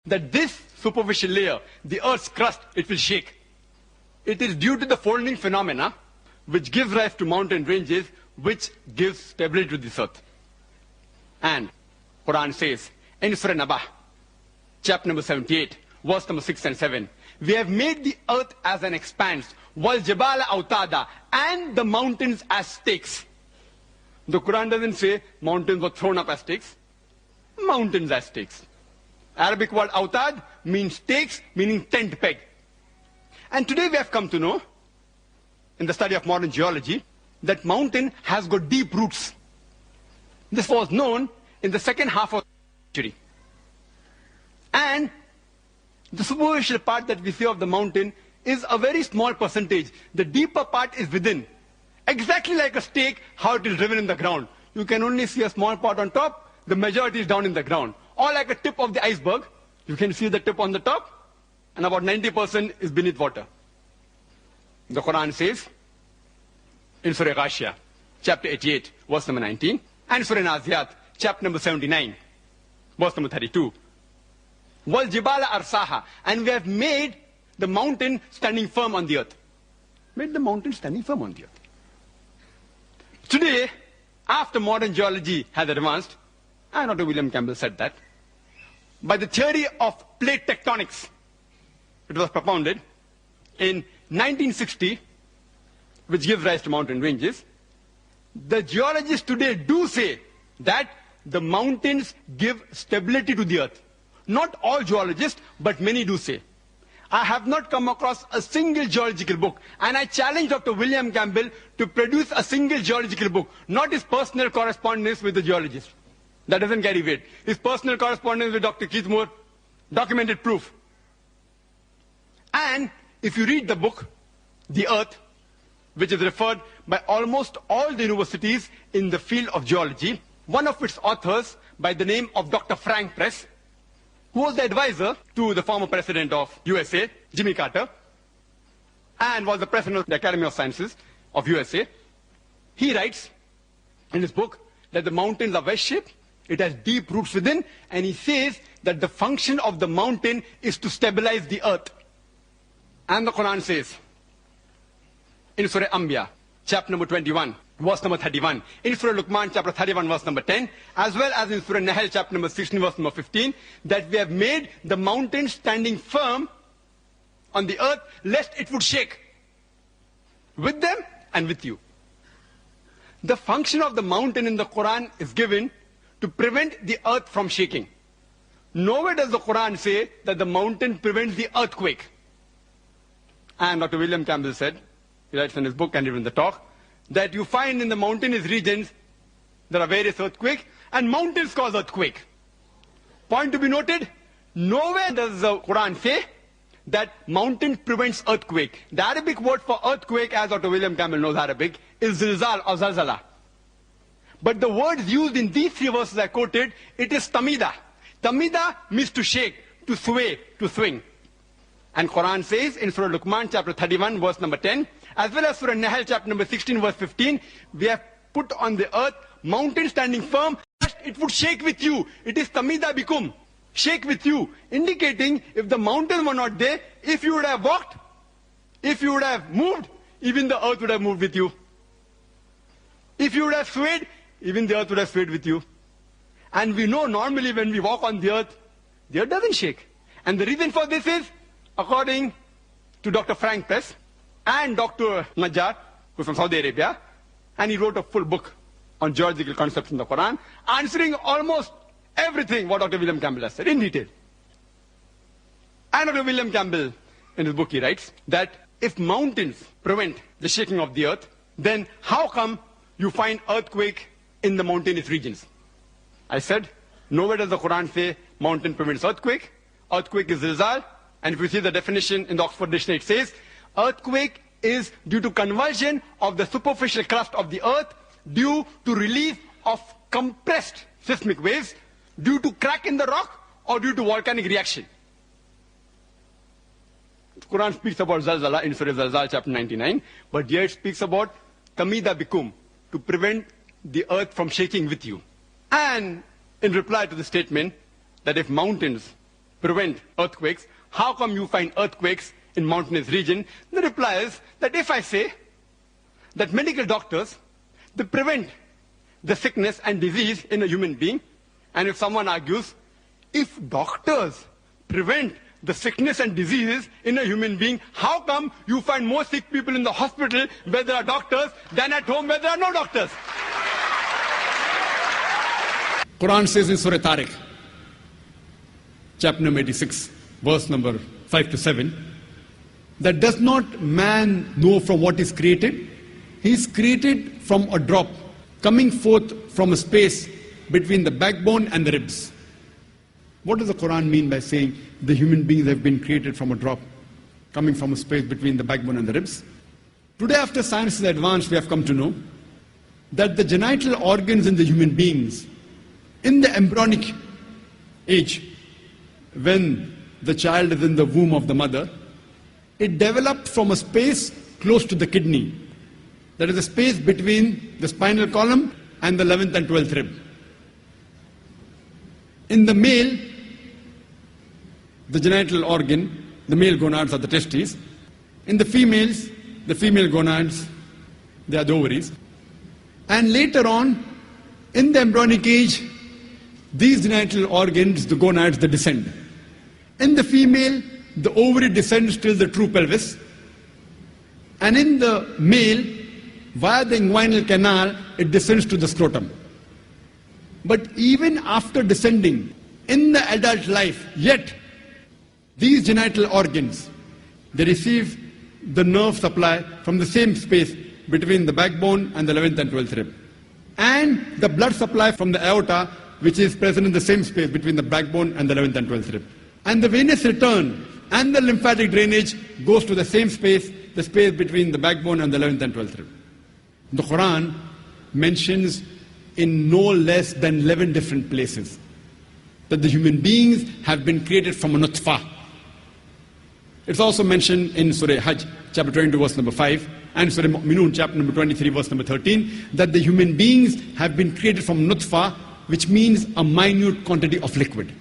that this superficial layer, the Earth's crust, it will shake. It is due to the folding phenomena which gives rise to mountain ranges, which gives stability to this Earth. And Quran says in Surah Naba, chapter number 78, verse number 6 and 7, we have made the earth as an expanse, wal jabala autada, and the mountains as stakes. The Quran doesn't say mountains were thrown up as stakes. Mountains as stakes. Arabic word autad means stakes, meaning tent peg. And today we have come to know, in the study of modern geology, that mountain has got deep roots. This was known in the second half of the century. And the superficial part that we see of the mountain is a very small percentage. The deeper part is within. Exactly like a stake, how it is driven in the ground. You can only see a small part on top, the majority is down in the ground. Or like a tip of the iceberg, you can see the tip on the top, and about 90% is beneath water. The Quran says, in Surah Ghashiyah, chapter 88, verse number 19, and Surah Naziyat, chapter number 79, verse number 32, wal jibala arsaha, and we have made the mountain standing firm on the earth. Made the mountain standing firm on the earth. Today, after modern geology has advanced, and Dr. William Campbell said that, by the theory of plate tectonics, it was propounded in 1960, which gives rise to mountain ranges. The geologists today do say that the mountains give stability to the earth. Not all geologists, but many do say. I have not come across a single geological book, and I challenge Dr. William Campbell to produce a single geological book, not his personal correspondence with the geologist. That doesn't carry weight. His personal correspondence with Dr. Keith Moore, documented proof. And if you read the book, The Earth, which is referred by almost all the universities in the field of geology, one of its authors, by the name of Dr. Frank Press, who was the advisor to the former president of USA, Jimmy Carter, and was the president of the Academy of Sciences of USA, he writes in his book that the mountains are wedge-shaped, it has deep roots within, and he says that the function of the mountain is to stabilize the earth. And the Quran says, in Surah Anbiya, chapter number 21, verse number 31, in Surah Luqman, chapter 31, verse number 10, as well as in Surah Nahl, chapter number 16, verse number 15, that we have made the mountain standing firm on the earth, lest it would shake. With them and with you. The function of the mountain in the Quran is given to prevent the earth from shaking. Nowhere does the Quran say that the mountain prevents the earthquake. And Dr. William Campbell said, he writes in his book and even in the talk, that you find in the mountainous regions, there are various earthquakes, and mountains cause earthquake. Point to be noted, nowhere does the Quran say that mountain prevents earthquake. The Arabic word for earthquake, as Dr. William Campbell knows Arabic, is zilzal or zalzala. But the words used in these three verses I quoted, it is tamida. Tamida means to shake, to sway, to swing. And Quran says in Surah Luqman, chapter 31, verse number 10, as well as Surah Nahl, chapter number 16, verse 15, we have put on the earth mountains standing firm, lest it would shake with you. It is tamida bikum, shake with you, indicating if the mountains were not there, if you would have walked, if you would have moved, even the earth would have moved with you. If you would have swayed, even the earth would have swayed with you. And we know normally when we walk on the earth doesn't shake. And the reason for this is, according to Dr. Frank Press and Dr. Najjar, who's from Saudi Arabia, and he wrote a full book on geological concepts in the Quran, answering almost everything what Dr. William Campbell has said in detail. And Dr. William Campbell, in his book, he writes that if mountains prevent the shaking of the earth, then how come you find earthquake in the mountainous regions? I said, nowhere does the Quran say mountain prevents earthquake. Earthquake is zilzal. And if you see the definition in the Oxford Dictionary, it says, earthquake is due to convulsion of the superficial crust of the earth due to release of compressed seismic waves, due to crack in the rock, or due to volcanic reaction. The Quran speaks about zalzala in Surah Zalzal, chapter 99, but here it speaks about tamida bikum, to prevent the earth from shaking with you. And in reply to the statement that if mountains prevent earthquakes, how come you find earthquakes in mountainous region? The reply is that if I say that medical doctors, they prevent the sickness and disease in a human being, and if someone argues, if doctors prevent the sickness and diseases in a human being, how come you find more sick people in the hospital where there are doctors than at home where there are no doctors? Quran says in Surah Tariq, chapter number 86, verse number 5 to 7, that does not man know from what is created? He is created from a drop coming forth from a space between the backbone and the ribs. What does the Quran mean by saying the human beings have been created from a drop coming from a space between the backbone and the ribs? Today, after science is advanced, we have come to know that the genital organs in the human beings, in the embryonic age, when the child is in the womb of the mother, it developed from a space close to the kidney. That is the space between the spinal column and the 11th and 12th rib. In the male, the genital organ, the male gonads are the testes. In the females, the female gonads, they are the ovaries. And later on, in the embryonic age, these genital organs, the gonads, they descend. In the female, the ovary descends till the true pelvis. And in the male, via the inguinal canal, it descends to the scrotum. But even after descending in the adult life, yet these genital organs, they receive the nerve supply from the same space between the backbone and the 11th and 12th rib. And the blood supply from the aorta, which is present in the same space between the backbone and the 11th and 12th rib. And the venous return and the lymphatic drainage goes to the same space, the space between the backbone and the 11th and 12th rib. The Quran mentions in no less than 11 different places that the human beings have been created from a nutfah. It's also mentioned in Surah Hajj, chapter 22, verse number 5, and Surah Mu'minun, chapter number 23, verse number 13, that the human beings have been created from nutfah, which means a minute quantity of liquid.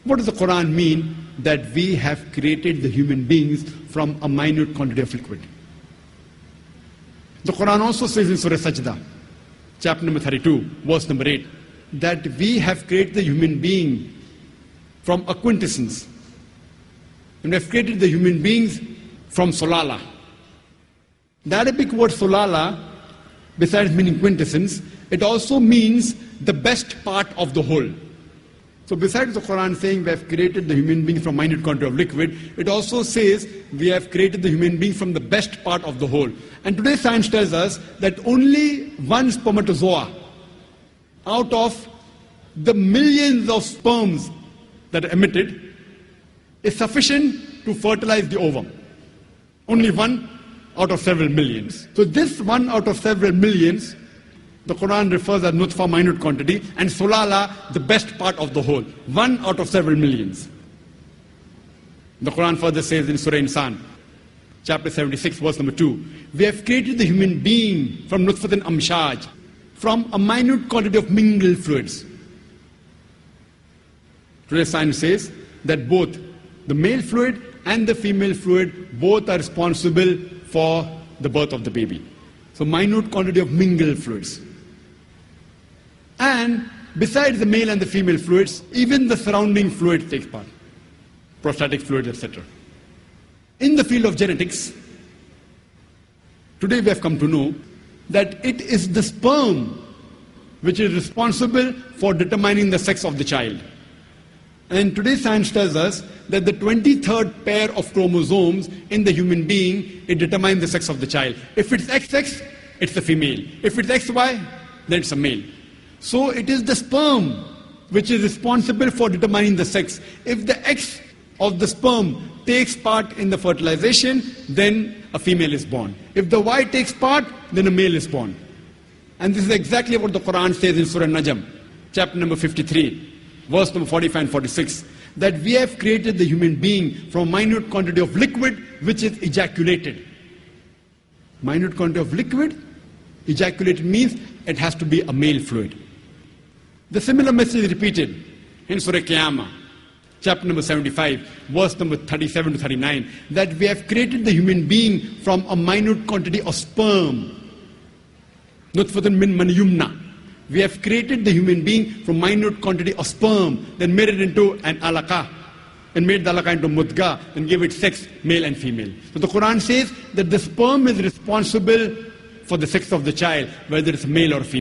What does the Quran mean that we have created the human beings from a minute quantity of liquid? The Quran also says in Surah Sajda, chapter number 32, verse number 8, that we have created the human being from a quintessence. And we have created the human beings from solala. The Arabic word solala, besides meaning quintessence, it also means the best part of the whole. So besides the Quran saying we have created the human being from minute quantity of liquid, it also says we have created the human being from the best part of the whole. And today science tells us that only one spermatozoa out of the millions of sperms that are emitted is sufficient to fertilize the ovum. Only one out of several millions. So this one out of several millions, the Quran refers as nutfa, minute quantity, and solala, the best part of the whole. One out of several millions. The Quran further says in Surah Insan, chapter 76, verse number 2, we have created the human being from nutfatin amshaj, from a minute quantity of mingled fluids. Today science says that both the male fluid and the female fluid, both are responsible for the birth of the baby. So minute quantity of mingled fluids. And besides the male and the female fluids, even the surrounding fluid takes part. Prostatic fluid, etc. In the field of genetics, today we have come to know that it is the sperm which is responsible for determining the sex of the child. And today science tells us that the 23rd pair of chromosomes in the human being, it determines the sex of the child. If it's XX, it's a female. If it's XY, then it's a male. So it is the sperm which is responsible for determining the sex. If the X of the sperm takes part in the fertilization, then a female is born. If the Y takes part, then a male is born. And this is exactly what the Quran says in Surah Najm, chapter number 53, verse number 45 and 46, that we have created the human being from a minute quantity of liquid which is ejaculated. Minute quantity of liquid, ejaculated means it has to be a male fluid. The similar message is repeated in Surah Qiyamah, chapter number 75, verse number 37 to 39, that we have created the human being from a minute quantity of sperm. Nutfatun min man yumna. We have created the human being from minute quantity of sperm, then made it into an alaqah, and made the alaqah into mudga, and gave it sex, male and female. So the Quran says that the sperm is responsible for the sex of the child, whether it's male or female.